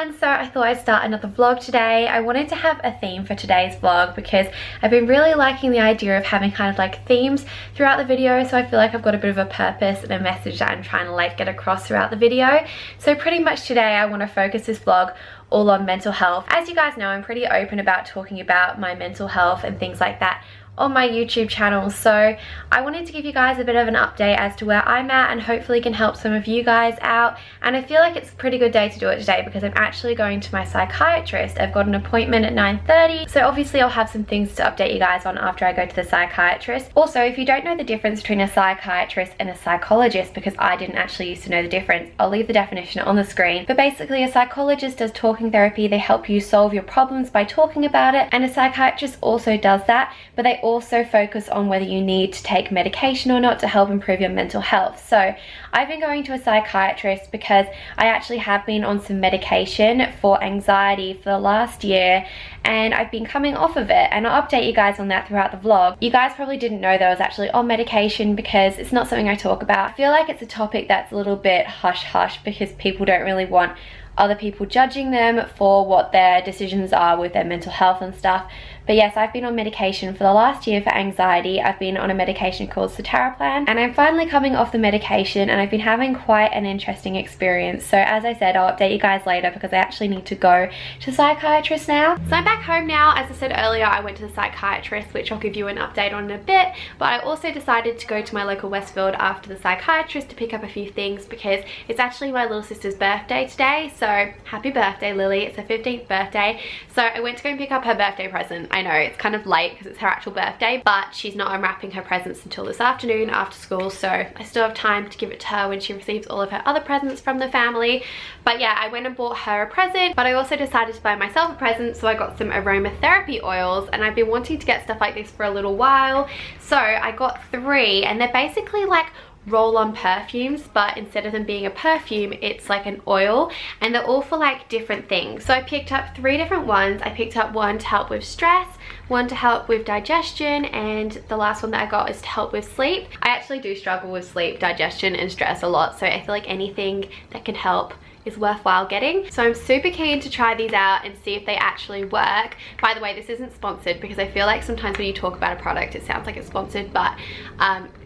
everyone, so I thought I'd start another vlog today. I wanted to have a theme for today's vlog because I've been really liking the idea of having kind of like themes throughout the video, so I feel like I've got a bit of a purpose and a message that I'm trying to like get across throughout the video. So pretty much today I want to focus this vlog all on mental health. As you guys know, I'm pretty open about talking about my mental health and things like that on my YouTube channel, so I wanted to give you guys a bit of an update as to where I'm at and hopefully can help some of you guys out. And I feel like it's a pretty good day to do it today because I'm actually going to my psychiatrist. I've got an appointment at 9:30, so obviously I'll have some things to update you guys on after I go to the psychiatrist. Also, if you don't know the difference between a psychiatrist and a psychologist, because I didn't actually used to know the difference, I'll leave the definition on the screen. But basically a psychologist does talking therapy. They help you solve your problems by talking about it, and a psychiatrist also does that, but they also focus on whether you need to take medication or not to help improve your mental health. So I've been going to a psychiatrist because I actually have been on some medication for anxiety for the last year, and I've been coming off of it, and I'll update you guys on that throughout the vlog. You guys probably didn't know that I was actually on medication because it's not something I talk about. I feel like it's a topic that's a little bit hush-hush because people don't really want other people judging them for what their decisions are with their mental health and stuff. But yes, I've been on medication for the last year for anxiety. I've been on a medication called Citalopram, and I'm finally coming off the medication, and I've been having quite an interesting experience. So as I said, I'll update you guys later because I actually need to go to the psychiatrist now. So I'm back home now. As I said earlier, I went to the psychiatrist, which I'll give you an update on in a bit, but I also decided to go to my local Westfield after the psychiatrist to pick up a few things because it's actually my little sister's birthday today. So happy birthday, Lily. It's her 15th birthday. So I went to go and pick up her birthday present. I know it's kind of late because it's her actual birthday, but she's not unwrapping her presents until this afternoon after school, so I still have time to give it to her when she receives all of her other presents from the family. But yeah, I went and bought her a present, but I also decided to buy myself a present, so I got some aromatherapy oils, and I've been wanting to get stuff like this for a little while. So I got 3, and they're basically like roll-on perfumes, but instead of them being a perfume, it's like an oil, and they're all for like different things. So I picked up 3 different ones. I picked up one to help with stress, one to help with digestion, and the last one that I got is to help with sleep. I actually do struggle with sleep, digestion and stress a lot, so I feel like anything that can help is worthwhile getting. So I'm super keen to try these out and see if they actually work. By the way, this isn't sponsored because I feel like sometimes when you talk about a product it sounds like it's sponsored, but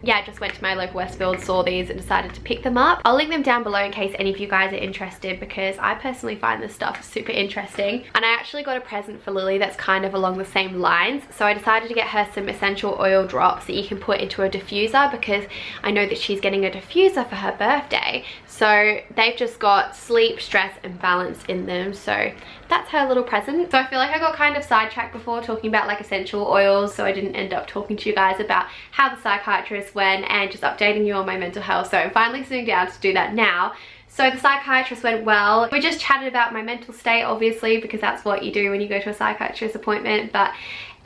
yeah, I just went to my local Westfield, saw these and decided to pick them up. I'll link them down below in case any of you guys are interested because I personally find this stuff super interesting. And I actually got a present for Lily that's kind of along the same lines, so I decided to get her some essential oil drops that you can put into a diffuser because I know that she's getting a diffuser for her birthday. So they've just got sleep, stress and balance in them, so that's her little present. So I feel like I got kind of sidetracked before talking about like essential oils, so I didn't end up talking to you guys about how the psychiatrist went and just updating you on my mental health. So I'm finally sitting down to do that now. So the psychiatrist went well. We just chatted about my mental state, obviously, because that's what you do when you go to a psychiatrist appointment, but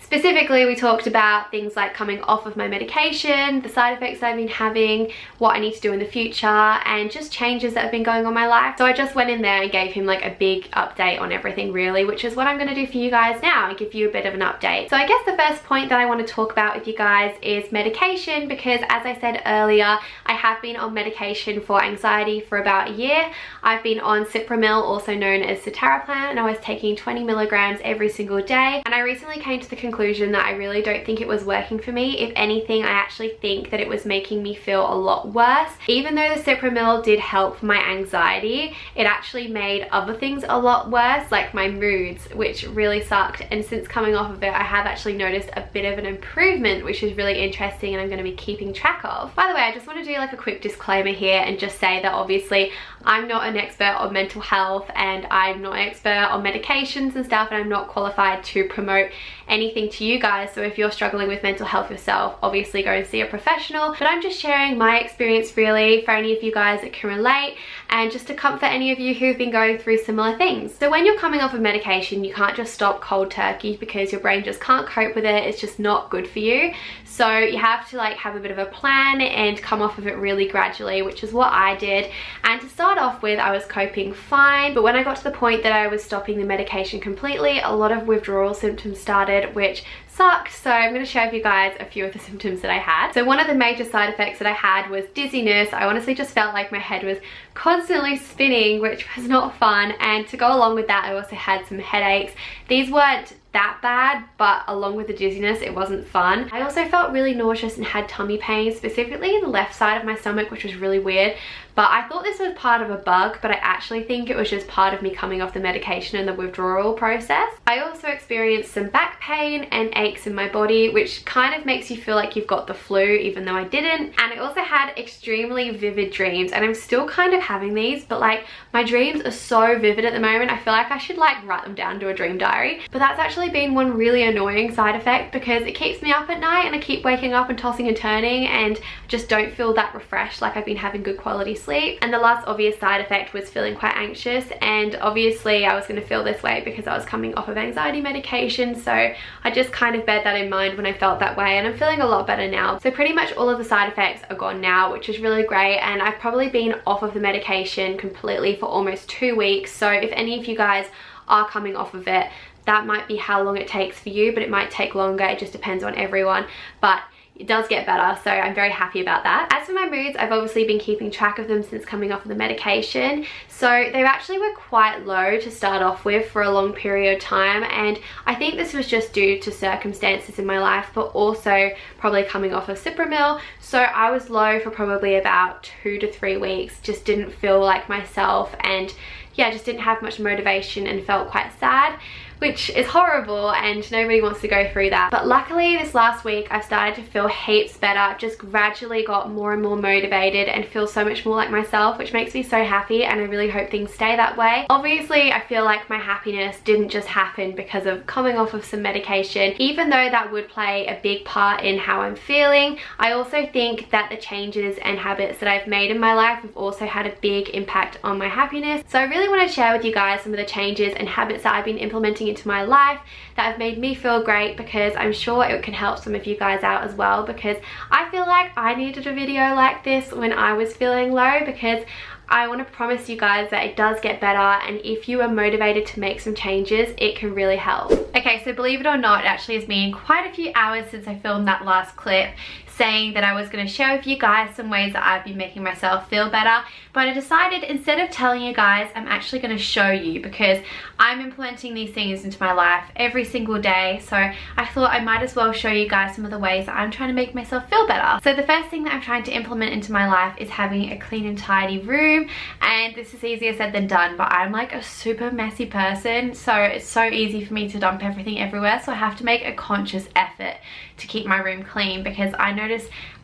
specifically, we talked about things like coming off of my medication, the side effects I've been having, what I need to do in the future, and just changes that have been going on in my life. So I just went in there and gave him like a big update on everything really, which is what I'm going to do for you guys now and give you a bit of an update. So I guess the first point that I want to talk about with you guys is medication, because as I said earlier, I have been on medication for anxiety for about a year. I've been on Cipramil, also known as Citalopram, and I was taking 20 milligrams every single day, and I recently came to the conclusion that I really don't think it was working for me. If anything, I actually think that it was making me feel a lot worse. Even though the Cipramil did help my anxiety, it actually made other things a lot worse, like my moods, which really sucked. And since coming off of it, I have actually noticed a bit of an improvement, which is really interesting and I'm going to be keeping track of. By the way, I just want to do like a quick disclaimer here and just say that obviously I'm not an expert on mental health, and I'm not an expert on medications and stuff, and I'm not qualified to promote anything to you guys. So if you're struggling with mental health yourself, obviously go and see a professional. But I'm just sharing my experience really for any of you guys that can relate, and just to comfort any of you who've been going through similar things. So when you're coming off of medication, you can't just stop cold turkey because your brain just can't cope with it. It's just not good for you. So you have to like have a bit of a plan and come off of it really gradually, which is what I did. And to start off with, I was coping fine, but when I got to the point that I was stopping the medication completely, a lot of withdrawal symptoms started, which which sucked. So I'm going to share with you guys a few of the symptoms that I had. So one of the major side effects that I had was dizziness. I honestly just felt like my head was constantly spinning, which was not fun. And to go along with that, I also had some headaches. These weren't that bad, but along with the dizziness, it wasn't fun. I also felt really nauseous and had tummy pain, specifically the left side of my stomach, which was really weird. But I thought this was part of a bug, but I actually think it was just part of me coming off the medication and the withdrawal process. I also experienced some back pain and aches in my body, which kind of makes you feel like you've got the flu, even though I didn't. And I also had extremely vivid dreams, and I'm still kind of having these, but like my dreams are so vivid at the moment. I feel like I should like write them down, do a dream diary. But that's actually been one really annoying side effect, because it keeps me up at night and I keep waking up and tossing and turning and just don't feel that refreshed like I've been having good quality sleep. And the last obvious side effect was feeling quite anxious, and obviously I was going to feel this way because I was coming off of anxiety medication, so I just kind of bear that in mind when I felt that way, and I'm feeling a lot better now. So pretty much all of the side effects are gone now, which is really great, and I've probably been off of the medication completely for almost 2 weeks. So if any of you guys are coming off of it, that might be how long it takes for you, but it might take longer. It just depends on everyone, but it does get better, so I'm very happy about that. As for my moods, I've obviously been keeping track of them since coming off of the medication. So they actually were quite low to start off with for a long period of time, and I think this was just due to circumstances in my life, but also probably coming off of Cipramil. So I was low for probably about 2 to 3 weeks, just didn't feel like myself, and yeah, just didn't have much motivation and felt quite sad, which is horrible, and nobody wants to go through that. But luckily this last week I've started to feel heaps better. I've just gradually got more and more motivated and feel so much more like myself, which makes me so happy, and I really hope things stay that way. Obviously I feel like my happiness didn't just happen because of coming off of some medication, even though that would play a big part in how I'm feeling. I also think that the changes and habits that I've made in my life have also had a big impact on my happiness. So I really want to share with you guys some of the changes and habits that I've been implementing into my life that have made me feel great, because I'm sure it can help some of you guys out as well, because I feel like I needed a video like this when I was feeling low, because I want to promise you guys that it does get better, and if you are motivated to make some changes, it can really help. Okay, so believe it or not, it actually has been quite a few hours since I filmed that last clip saying that I was going to share with you guys some ways that I've been making myself feel better, but I decided instead of telling you guys, I'm actually going to show you, because I'm implementing these things into my life every single day. So I thought I might as well show you guys some of the ways that I'm trying to make myself feel better. So the first thing that I'm trying to implement into my life is having a clean and tidy room, and this is easier said than done, but I'm like a super messy person, so it's so easy for me to dump everything everywhere. So I have to make a conscious effort to keep my room clean, because I notice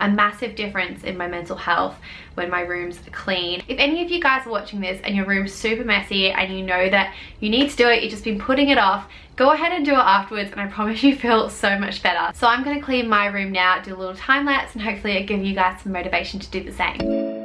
a massive difference in my mental health when my room's clean. If any of you guys are watching this and your room's super messy and you know that you need to do it, you've just been putting it off, go ahead and do it afterwards, and I promise you feel so much better. So I'm going to clean my room now, do a little time lapse, and hopefully it'll give you guys some motivation to do the same.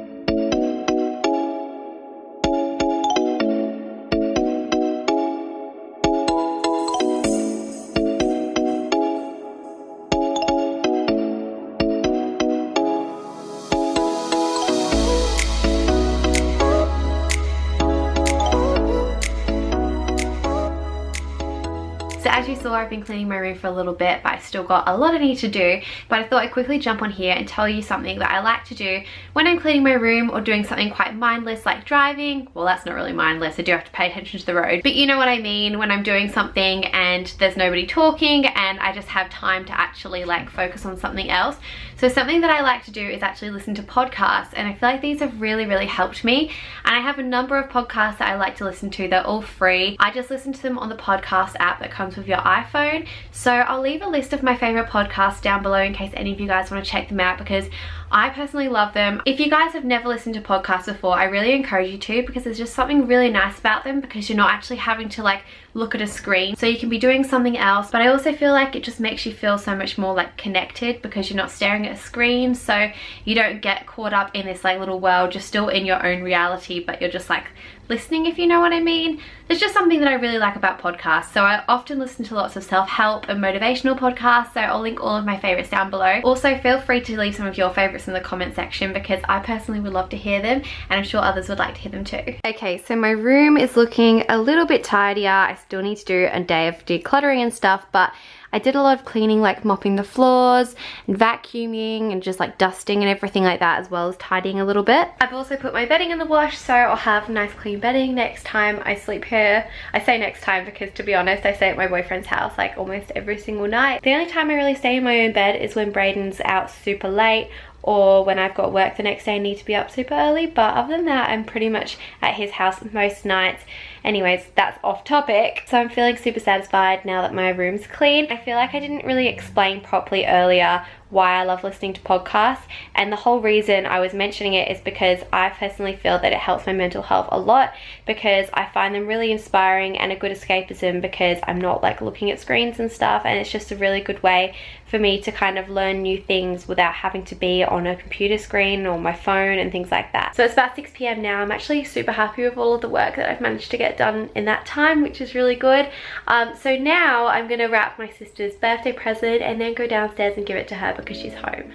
So as you saw, I've been cleaning my room for a little bit, but I still got a lot I need to do. But I thought I'd quickly jump on here and tell you something that I like to do when I'm cleaning my room or doing something quite mindless like driving. Well, that's not really mindless, I do have to pay attention to the road, but you know what I mean, when I'm doing something and there's nobody talking and I just have time to actually like focus on something else. So something that I like to do is actually listen to podcasts, and I feel like these have really helped me. And I have a number of podcasts that I like to listen to. They're all free. I just listen to them on the podcast app that comes with your iPhone. So I'll leave a list of my favorite podcasts down below in case any of you guys want to check them out, because I personally love them. If you guys have never listened to podcasts before, I really encourage you to, because there's just something really nice about them, because you're not actually having to like look at a screen, so you can be doing something else. But I also feel like it just makes you feel so much more like connected, because you're not staring at a screen, so you don't get caught up in this like little world. You're still in your own reality, but you're just like listening, if you know what I mean. There's just something that I really like about podcasts. So I often listen to lots of self-help and motivational podcasts, so I'll link all of my favorites down below. Also feel free to leave some of your favorites in the comment section, because I personally would love to hear them, and I'm sure others would like to hear them too. Okay, so my room is looking a little bit tidier. I still need to do a day of decluttering and stuff, but I did a lot of cleaning, like mopping the floors and vacuuming and just like dusting and everything like that, as well as tidying a little bit. I've also put my bedding in the wash, so I'll have nice clean bedding next time I sleep here. I say next time because, to be honest, I stay at my boyfriend's house like almost every single night. The only time I really stay in my own bed is when Braden's out super late, or when I've got work the next day and need to be up super early, but other than that, I'm pretty much at his house most nights. Anyways, that's off topic. So I'm feeling super satisfied now that my room's clean. I feel like I didn't really explain properly earlier why I love listening to podcasts, and the whole reason I was mentioning it is because I personally feel that it helps my mental health a lot, because I find them really inspiring and a good escapism, because I'm not like looking at screens and stuff, and it's just a really good way for me to kind of learn new things without having to be on a computer screen or my phone and things like that. So it's about 6 p.m. now. I'm actually super happy with all of the work that I've managed to get done in that time, which is really good. So now I'm gonna wrap my sister's birthday present and then go downstairs and give it to her because she's home.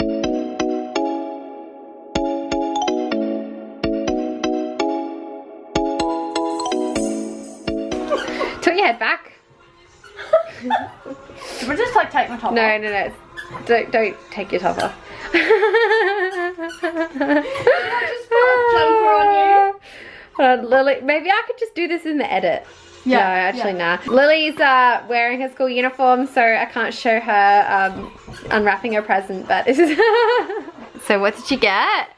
Turn your head back. Should we just like take my top off? No. Don't take your top off. Should I just put a jumper on you? Hold on, Lily, maybe I could just do this in the edit. Yeah, no, actually nah. Lily's wearing her school uniform, so I can't show her unwrapping her present, but this is So what did you get?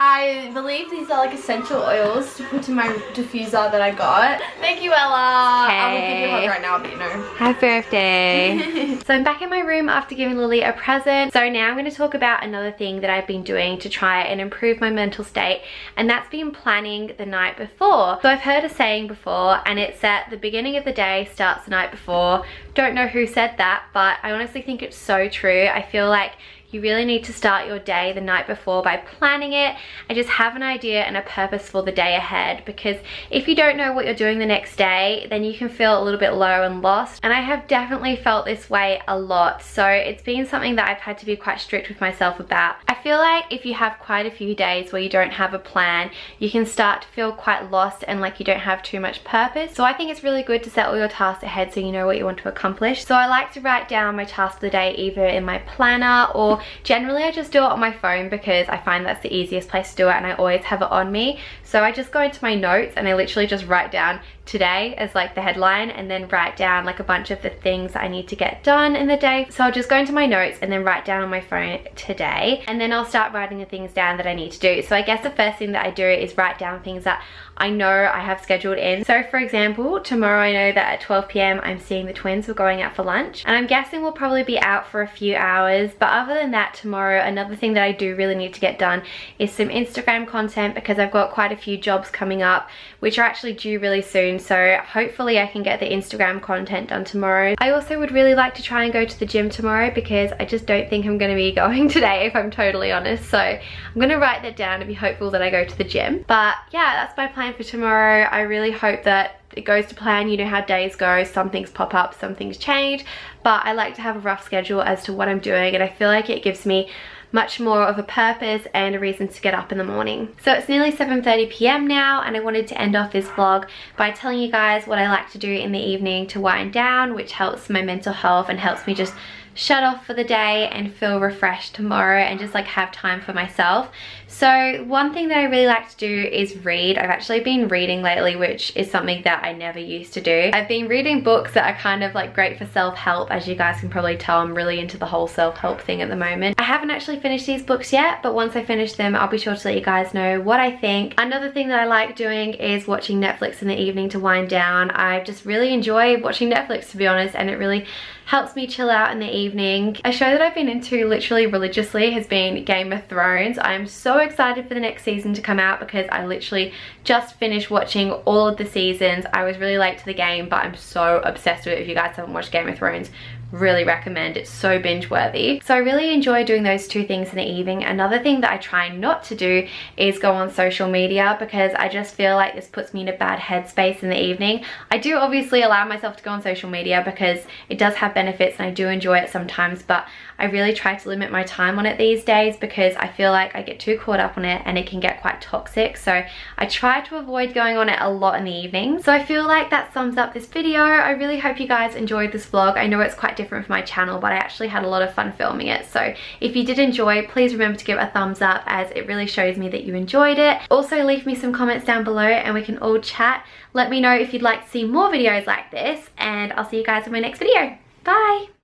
I believe these are like essential oils to put in my diffuser that I got. Thank you, Ella. Okay. I will give you a hug right now, but you know. Happy birthday. So I'm back in my room after giving Lily a present. So now I'm going to talk about another thing that I've been doing to try and improve my mental state, and that's been planning the night before. So I've heard a saying before, and it's that the beginning of the day starts the night before. Don't know who said that, but I honestly think it's so true. I feel like you really need to start your day the night before by planning it and just have an idea and a purpose for the day ahead, because if you don't know what you're doing the next day, then you can feel a little bit low and lost. And I have definitely felt this way a lot, so it's been something that I've had to be quite strict with myself about. I feel like if you have quite a few days where you don't have a plan, you can start to feel quite lost and like you don't have too much purpose. So I think it's really good to set all your tasks ahead so you know what you want to accomplish. So I like to write down my tasks for the day either in my planner, or generally I just do it on my phone because I find that's the easiest place to do it and I always have it on me. So I just go into my notes and I literally just write down today as like the headline, and then write down like a bunch of the things I need to get done in the day. So I'll just go into my notes and then write down on my phone today, and then I'll start writing the things down that I need to do. So I guess the first thing that I do is write down things that I know I have scheduled in. So for example, tomorrow I know that at 12 p.m. I'm seeing the twins. We're going out for lunch, and I'm guessing we'll probably be out for a few hours. But other than that, tomorrow another thing that I do really need to get done is some Instagram content, because I've got quite a few jobs coming up which are actually due really soon. So hopefully I can get the Instagram content done tomorrow. I also would really like to try and go to the gym tomorrow, because I just don't think I'm going to be going today, if I'm totally honest. So I'm going to write that down and be hopeful that I go to the gym. But yeah, that's my plan for tomorrow. I really hope that it goes to plan. You know how days go, some things pop up, some things change, but I like to have a rough schedule as to what I'm doing, and I feel like it gives me much more of a purpose and a reason to get up in the morning. So it's nearly 7:30 p.m. now, and I wanted to end off this vlog by telling you guys what I like to do in the evening to wind down, which helps my mental health and helps me just shut off for the day and feel refreshed tomorrow and just like have time for myself. So one thing that I really like to do is read. I've actually been reading lately, which is something that I never used to do. I've been reading books that are kind of like great for self-help. As you guys can probably tell, I'm really into the whole self-help thing at the moment. I haven't actually finished these books yet, but once I finish them, I'll be sure to let you guys know what I think. Another thing that I like doing is watching Netflix in the evening to wind down. I just really enjoy watching Netflix, to be honest, and it really helps me chill out in the evening. A show that I've been into literally religiously has been Game of Thrones. I'm so excited for the next season to come out because I literally just finished watching all of the seasons. I was really late to the game, but I'm so obsessed with it. If you guys haven't watched Game of Thrones, really recommend. It's so binge worthy. So I really enjoy doing those two things in the evening. Another thing that I try not to do is go on social media, because I just feel like this puts me in a bad headspace in the evening. I do obviously allow myself to go on social media because it does have benefits and I do enjoy it sometimes, but I really try to limit my time on it these days because I feel like I get too caught up on it and it can get quite toxic. So I try to avoid going on it a lot in the evening. So I feel like that sums up this video. I really hope you guys enjoyed this vlog. I know it's quite different for my channel, but I actually had a lot of fun filming it. So if you did enjoy, please remember to give it a thumbs up, as it really shows me that you enjoyed it. Also leave me some comments down below and we can all chat. Let me know if you'd like to see more videos like this, and I'll see you guys in my next video. Bye!